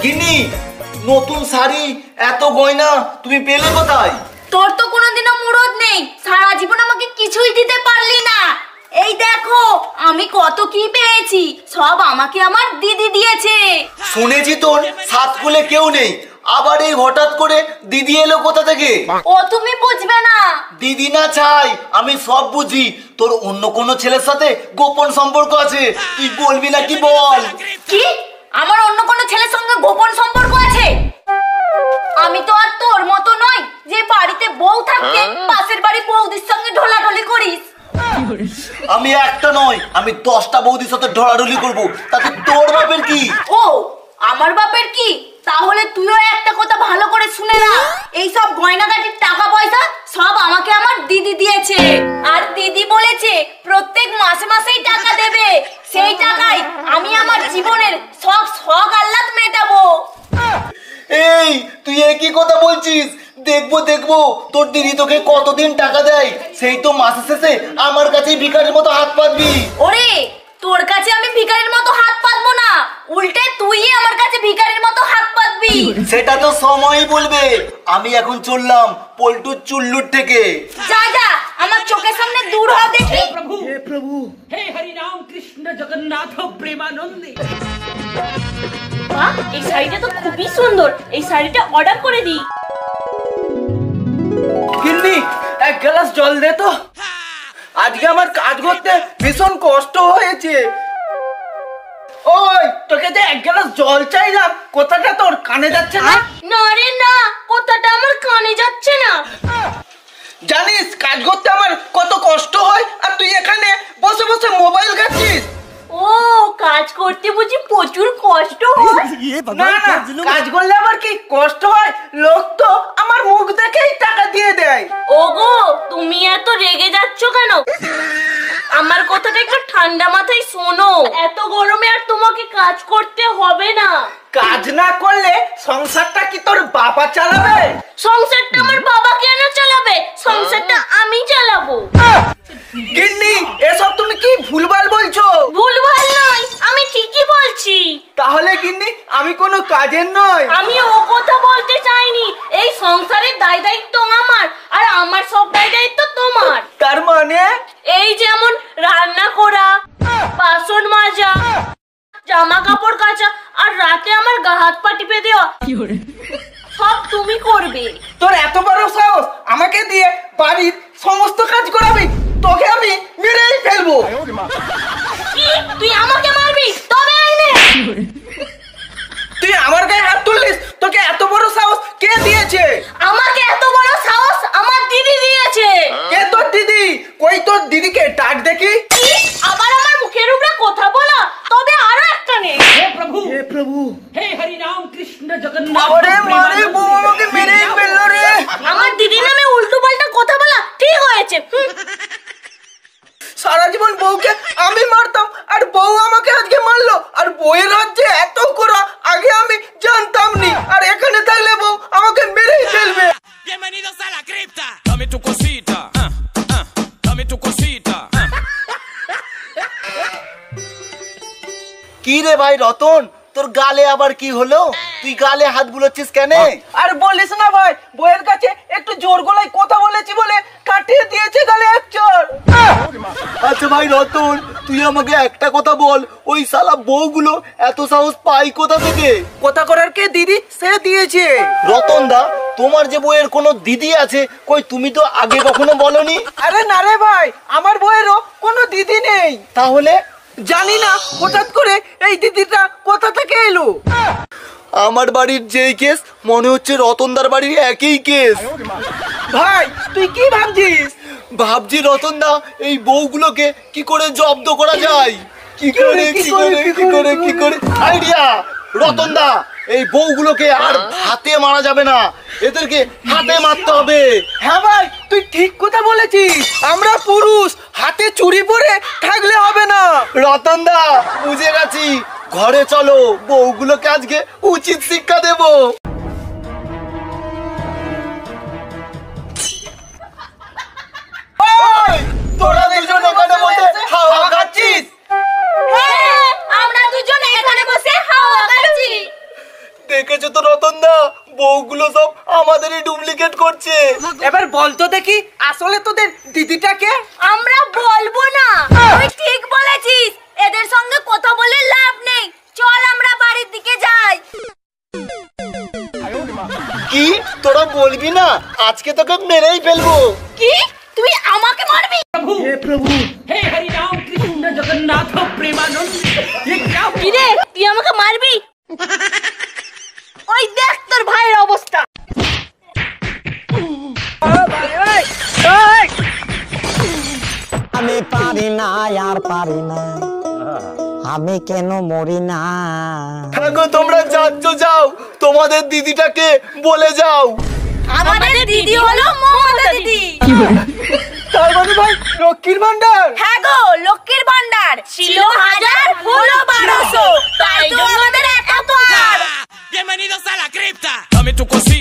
গিন্নি, নতুন শাড়ি এত গয়না তুমি পেলে কোথায়? তোর তো কোনোদিনও মুরদ নেই, সারা জীবন আমাকে কিছুই দিতে পারলি না। এই দেখো আমি কত কি পেয়েছি, সব আমাকে আমার দিদি দিয়েছে। শুনেছি তোর সাত কুলে কেউ নেই, আবার এই হঠাৎ করে দিদি এলো কোথা থেকে? ও তুমি বুঝবে না। দিদি না চাই, আমি সব বুঝি। তোর অন্য কোনো ছেলের সাথে গোপন সম্পর্ক আছে, তুই বলবি না কি বল? কি আমার অন্য কোনো ছেলের সঙ্গে গোপন সম্পর্ক আছে? আমি তো আর তোর মতো নই যে বাড়িতে বউ থাকতে পাশের বাড়ি বৌদির সঙ্গে ঢোলাঢলি করিস। আমি একটা নয়, আমি 10টা বৌদির সাথে ঢলাঢলি করব, তাতে তোর বাপের কি? ও আমার বাপের কি? তাহলে তুইও একটা কথা ভালো করে শুনে না, এই সব গয়নাগাটির টাকা পয়সা সব আমাকে আমার দিদি দিয়েছে। আর দিদি বলেছে প্রত্যেক মাসে মাসেই টাকা দেবে, সেই টাকায় আমি আমার জীবনের সব শখ আহ্লাদ মেটাবো। এই তুই একই কথা বলছিস? দেখবো দেখবো তোর দিদি তোকে কতদিন টাকা দেয়, সেই তো মাসের শেষে আমার কাছে ভিখারির মতো হাত পাতবি। ওরে তোর কাছে আমি ভিখারির মতো হাত পাতবো না, উল্টে তুই আমার কাছে ভিখারির মতো হাত পাতবি। সেটা তো সময়ই বলবে। আমি এখন চললাম পল্টুর চুল্লুর থেকে। যা যা আমার চোখের সামনে দূর হ দেখি। प्रभु हे प्रभु हे हरि राम कृष्ण जगन्नाथ प्रेमानंदे। বাহ, এই শাড়িটা তো খুবই সুন্দর, এই শাড়িটা অর্ডার করে দিই। গিন্নি, এক গ্লাস জল দে তো, আজকে আমার কাজ করতে ভীষণ কষ্ট হয়েছে। ওই তোকে যে এক গ্লাস জল চাইলাম, কথাটা তোর কানে যাচ্ছে না? না রে না, কথাটা আমার কানে যাচ্ছে না। জানিস কাজ করতে আমার কত কষ্ট হয়, আর তুই এখানে বসে বসে মোবাইল ঘাঁটছিস। ও কাজ করতে বুঝি প্রচুর কষ্ট হয়? না না, কাজ করলে আবার কি কষ্ট হয়? লোক তো আমার মুখ দেখেই টাকা দিয়ে দেয়। ওগো তুমি এত রেগে যাচ্ছ কেন? আমার কথাটা একটু ঠান্ডা মাথায় শোনো, এত গরমে আর তোমাকে কাজ করতে হবে না। কাজ না করলে সংসারটা কি তোর বাবা চালাবে? সংসারটা আমার বাবা কেন চালাবে? সংসারটা আমি চালাবো। গিন্নি, এসব তুমি কি ভুলভাল বলছো? ভুলভাল নয়, আমি ঠিকই বলছি। তাহলে গিন্নি আমি কোনো কাজের নয়? আমি ও কথা বলতে চাইনি, এই সংসারের দায় দায়িত্ব আমার, আর আমার সব দায় দায়িত্ব তোমার। তার মানে? এই যেমন রান্না করা, বাসন মাজা, জামা কাপড় কাচা, আর রাতে আমার গা হাত পা টিপে দেওয়া, সব তুমি করবে। তোর এত বড় সাহস আমাকে দিয়ে বাড়ির সমস্ত কাজ করাবি? তোকে আমি মেরেই ফেলবো। কি তুই আমাকে মারবি? তবে আইনে তুই আমার গায়ে হাত তুললিস? তোকে এত বড় সাহস কে দিয়েছে? আমাকে এত বড় সাহস আমার দিদি দিয়েছে। কে তোর দিদি? কই তোর দিদিকে ডাক দেখি। কি আবার আমার মুখের উপরে কথা বলা? তবে আরো একটা নেই। हे प्रभु হে প্রভু, हे हरि राम कृष्ण जगन्नाथ ওরে মারে, বউ আমাকে মেরেই ফেললো রে। আমার দিদি নামে উল্টো পাল্টা কথা বলা ঠিক হয়েছে। সারা জীবন বউকে আমি মারতাম, আর বউ আমাকে আজকে মারলো। আর বউয়ের রাজ্যে এত করা আগে আমি জানতাম নি, আর এখানে থাকলে বউ আমাকে মেরেই ফেলবে। Bienvenidos a la cripta. Dame tu cosita. Dame tu cosita. কি রে ভাই রতন, তোর গালে আবার কি হলো? তুই গালে হাত বুলোচ্ছিস কেন? আর বলিস না ভাই, বউয়ের কাছে একটু জোর গলায় কথা বলেছি বলে কাটিয়ে দিয়েছে গালে এক চড়। আচ্ছা ভাই রতন, তুই আমাকে একটা কথা বল, ওই শালা বউগুলো এত সাহস পাই কোথা থেকে? কথা করার কে দিদি, সে দিয়েছে। রতন দা, তোমার যে বউয়ের কোনো দিদি আছে, কই তুমি তো আগে কখনো বলনি। আরে না রে ভাই, আমার বউয়েরও কোনো দিদি নেই। তাহলে? জানি না হঠাৎ করে এই দিদিটা কোথা থেকে এলো। আমার বাড়ির যেই কেস, মনে হচ্ছে রতনদার বাড়ির একই কেস। ভাই তুই কি ভাবছিস? ভাবছি রতন দা, এই বউগুলোকে কি করে জব্দ করা যায়। কি করে আইডিয়া! রতন দা, এই বউগুলোকে আর হাতে মারা যাবে না, এদেরকে হাতে মারতে হবে। হ্যাঁ ভাই, তুই ঠিক কথা বলেছিস। আমরা পুরুষ, হাতে চুরি পরে থাকলে হবে না। রতন দা, বুঝে গেছি, ঘরে চলো, বউগুলোকে আজকে উচিত শিক্ষা দেব। তোরা দুজন এখানে বসে হাওয়া খাচ্ছিস? আমরা ডুপ্লিকেট করছে। এবার বল তো দেখি আসলে তোদের দিদিটাকে। আমরা বলবো না। তুই ঠিক বলেছিস, এদের সঙ্গে কথা বলে লাভ নেই। চল আমরা বাড়ির দিকে যাই। কি তোরা বলবি না? আজকে তোকে মেরেই ফেলবো। কি তুই আমাকে মারবি? प्रभु हे हरि राम कृष्ण जगन्नाथ प्रेमानंद ये क्या কি রে, তুই আমাকে মারবি? ওই দেখ তোর ভাইয়ের অবস্থা। আমি পারি না আর পারি না, আমি কেন মরি না। হ্যাঁ গো, তোমরা যাচ্ছ যাও, তোমাদের দিদিটাকে বলে যাও। আমাদের দিদি হলো মমতা দিদি। তার মানে ভাই লক্ষ্মীর ভান্ডার। হ্যাঁ গো, লক্ষ্মীর ভান্ডার ছিল 1000 হলো 1200, তাই তো আমাদের এত পার। Bienvenidos a la cripta. Dame tu cosita.